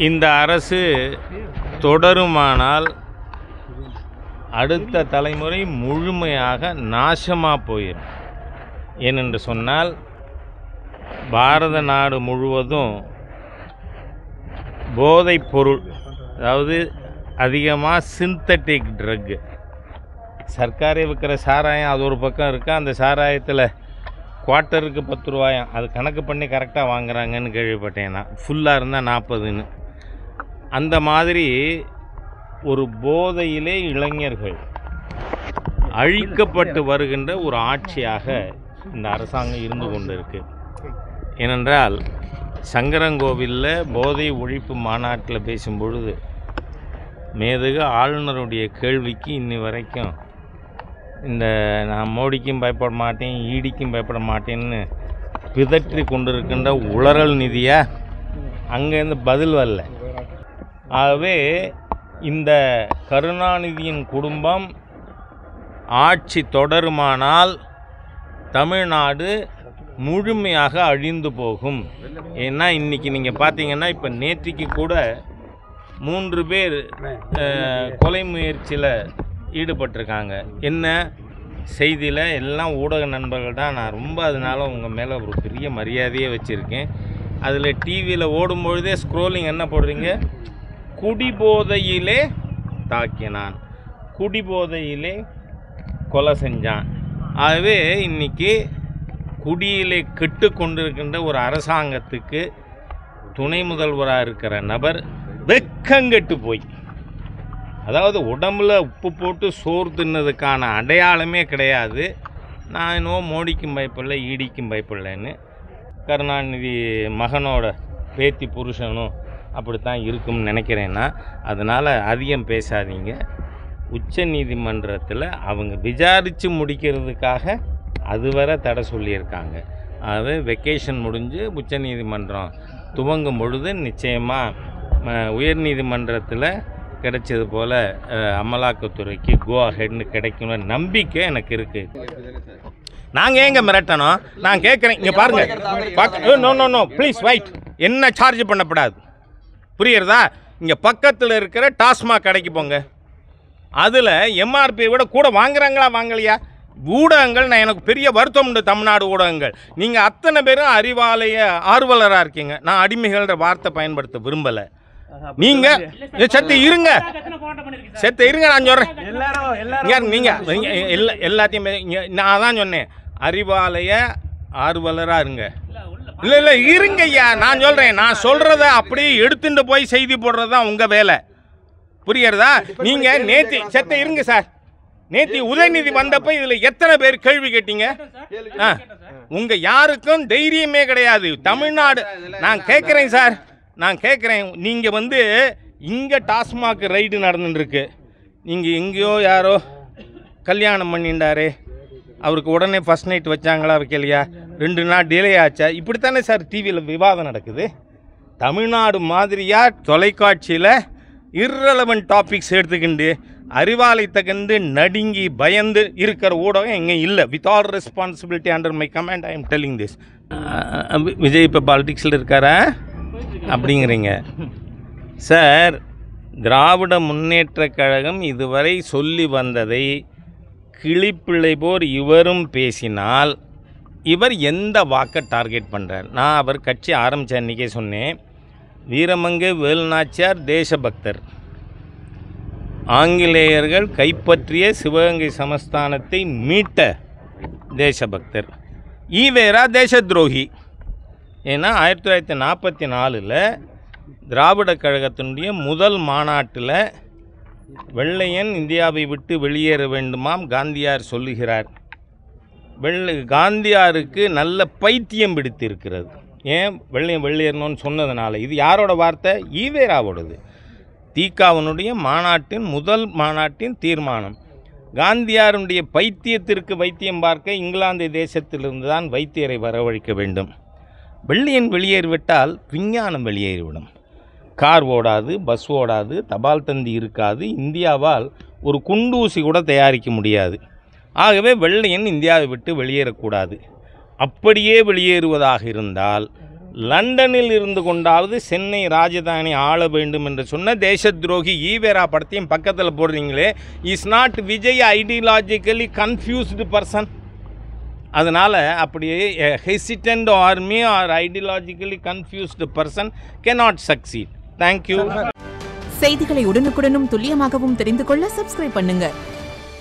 இந்த அரசு தொடருமானால் அடுத்த தலைமுறை முழுமையாக நாசமாக போயிடும். ஏனென்று சொன்னால் பாரத நாடு முழுவதும் போதைப் பொருள், அதாவது அதிகமாக சிந்தட்டிக் ட்ரக்கு, சர்க்காரே விற்கிற சாராயம் அது ஒரு பக்கம் இருக்குது. அந்த சாராயத்தில் குவார்ட்டருக்கு 10 ரூபாயாம், அது கணக்கு பண்ணி கரெக்டாக வாங்குறாங்கன்னு கேள்விப்பட்டேன். நான் ஃபுல்லாக இருந்தால் 40ன்னு. அந்த மாதிரி ஒரு போதையிலே இளைஞர்கள் அழிக்கப்பட்டு வருகின்ற ஒரு ஆட்சியாக இந்த அரசாங்கம் இருந்து கொண்டு இருக்குது. ஏனென்றால் சங்கரங்கோவிலில் போதை ஒழிப்பு மாநாட்டில் பேசும்பொழுது மேதகு ஆளுநருடைய கேள்விக்கு இன்னி வரைக்கும் இந்த நான் மோடிக்கும் பயப்பட மாட்டேன், ஈடிக்கும் பயப்பட மாட்டேன்னு பிதற்றி கொண்டிருக்கின்ற உளறல் நிதியாக அங்கேருந்து பதில் வரல. ஆகவே இந்த கருணாநிதியின் குடும்பம் ஆட்சி தொடருமானால் தமிழ்நாடு முழுமையாக அழிந்து போகும். ஏன்னா இன்றைக்கி நீங்கள் பார்த்தீங்கன்னா இப்போ நேற்றுக்கு கூட 3 பேர் கொலை முயற்சியில் ஈடுபட்டிருக்காங்க. என்ன செய்தியில் எல்லாம் ஊடக நண்பர்கள் தான். நான் ரொம்ப அதனால் உங்கள் மேலே ஒரு பெரிய மரியாதையே வச்சுருக்கேன். அதில் டிவியில் ஓடும்பொழுதே ஸ்க்ரோலிங் என்ன போடுறீங்க, குடிபோதையிலே தாக்கினான், குடிபோதையிலே கொலை செஞ்சான். ஆகவே இன்றைக்கி குடியிலே கெட்டு கொண்டிருக்கின்ற ஒரு அரசாங்கத்துக்கு துணை முதல்வராக இருக்கிற நபர் வெக்கங்கெட்டு போய், அதாவது உடம்புல உப்பு போட்டு சோறு தின்னதுக்கான அடையாளமே கிடையாது. நான் என்னவோ மோடிக்கும் பயப்படல, ஈடிக்கும் பயப்படலன்னு. கருணாநிதி மகனோட பேத்தி புருஷனும் அப்படித்தான் இருக்கும்னு நினைக்கிறேன்னா, அதனால் அதிகம் பேசாதீங்க. உச்ச நீதிமன்றத்தில் அவங்க விசாரித்து முடிக்கிறதுக்காக அதுவரை தடை சொல்லியிருக்காங்க. அது வெக்கேஷன் முடிஞ்சு உச்ச நீதிமன்றம் துவங்கும் பொழுது நிச்சயமாக உயர் நீதிமன்றத்தில் கிடைச்சது போல் அமலாக்கத்துறைக்கு கோ அஹெட்னு கிடைக்கும்னு நம்பிக்கை எனக்கு இருக்குது. நாங்கள் ஏங்க மிரட்டணும்? நான் கேட்குறேன், இங்கே பாருங்கள். No no no please wait. என்ன சார்ஜ் பண்ணப்படாது, புரியுறதா? இங்கே பக்கத்தில் இருக்கிற டாஸ்மாக் கடைக்கு போங்க, அதில் எம்ஆர்பியை விட கூட வாங்குறாங்களா வாங்கலையா? ஊடகங்கள், நான் எனக்கு பெரிய வருத்தம் உண்டு தமிழ்நாடு ஊடகங்கள். நீங்கள் அத்தனை பேரும் அறிவாலய ஆர்வலராக இருக்கீங்க. நான் அடிமைகள்ன்ற வார்த்தை பயன்படுத்த விரும்பலை. நீங்கள் செத்து இருங்க, செத்து இருங்க. நான் சொல்கிறேன், நீங்கள் எல்லாத்தையும் நான் தான் சொன்னேன், அறிவாலய ஆர்வலராக இருங்க. இல்லை இல்லை இருங்க ஐயா, நான் சொல்கிறேன். நான் சொல்கிறத அப்படியே எடுத்துட்டு போய் செய்தி போடுறது தான் உங்கள் வேலை, புரியுறதா? நீங்கள் நேற்று செத்த இருங்க சார், நேற்று உதயநிதி வந்தப்போ இதில் எத்தனை பேர் கேள்வி கேட்டீங்க? உங்கள் யாருக்கும் தைரியமே கிடையாது தமிழ்நாடு. நான் கேட்குறேன் சார், நான் கேட்குறேன், நீங்கள் இங்கே டாஸ்மாக் ரைடு நடந்துட்டுருக்கு. நீங்கள் எங்கேயோ யாரோ கல்யாணம் பண்ணிட்டாரே, அவருக்கு உடனே ஃபஸ்ட் நைட் வச்சாங்களா வைக்கலையா, 2 நாள் டிலே ஆச்சா, இப்படித்தானே சார் டிவியில் விவாதம் நடக்குது. தமிழ்நாடு மாதிரியாக தொலைக்காட்சியில் இர்ரெலவெண்ட் டாபிக்ஸ் எடுத்துக்கிண்டு அறிவாலயத்தை கண்டு நடுங்கி பயந்து இருக்கிற ஊடகம் எங்கே இல்லை. With all responsibility under my command I am telling this. Vijay இப்போ பாலிடிக்ஸில் இருக்காரா அப்படிங்கிறீங்க சார். திராவிட முன்னேற்றக் கழகம் இதுவரை சொல்லி வந்ததை கிளிப்பிள்ளை போர் இவரும் பேசினால் இவர் எந்த வாக்கை டார்கெட் பண்ணுறார்? நான் அவர் கட்சி ஆரம்பித்த அன்றைக்கே சொன்னேன், வீரமங்கை வேலுநாச்சியார் தேசபக்தர், ஆங்கிலேயர்கள் கைப்பற்றிய சிவகங்கை சமஸ்தானத்தை மீட்ட தேசபக்தர். ஈவேரா தேச துரோகி. ஏன்னா 1944 திராவிட கழகத்தினுடைய முதல் மாநாட்டில் வெள்ளையன் இந்தியாவை விட்டு வெளியேற வேண்டுமாம் காந்தியார் சொல்லுகிறார். காந்தியாருக்கு நல்ல பைத்தியம் பிடித்திருக்கிறது. ஏன் வெள்ளையன் வெளியேறணும்னு சொன்னதுனால. இது யாரோட வார்த்தை? ஈவேராவோடது. தீகாவினுடைய முதல் மாநாட்டின் தீர்மானம். காந்தியாருடைய பைத்தியத்திற்கு வைத்தியம் பார்க்க இங்கிலாந்து தேசத்திலிருந்து தான் வைத்தியரை வரவழைக்க வேண்டும். வெள்ளையன் வெளியேறிவிட்டால் விஞ்ஞானம் வெளியேறிவிடும். கார் ஓடாது, பஸ் ஓடாது, தபால் தந்தி இருக்காது, இந்தியாவால் ஒரு குண்டூசி கூட தயாரிக்க முடியாது. ஆகவே வெள்ளையன் இந்தியாவை விட்டு வெளியேறக்கூடாது. அப்படியே வெளியேறுவதாக இருந்தால் லண்டனில் இருந்து கொண்டாவது சென்னை ராஜதானி ஆள வேண்டும் என்று சொன்ன தேச துரோகி ஈவேரா படத்தையும் பக்கத்தில் போடுறீங்களே. Is not Vijay ideologically confused person. அதனால் அப்படியே hesitant army are ideologically confused person cannot succeed. Thank you. செய்திகளை உடனுக்குடனும் துல்லியமாகவும் தெரிந்து கொள்ள சப்ஸ்கிரைப் பண்ணுங்க.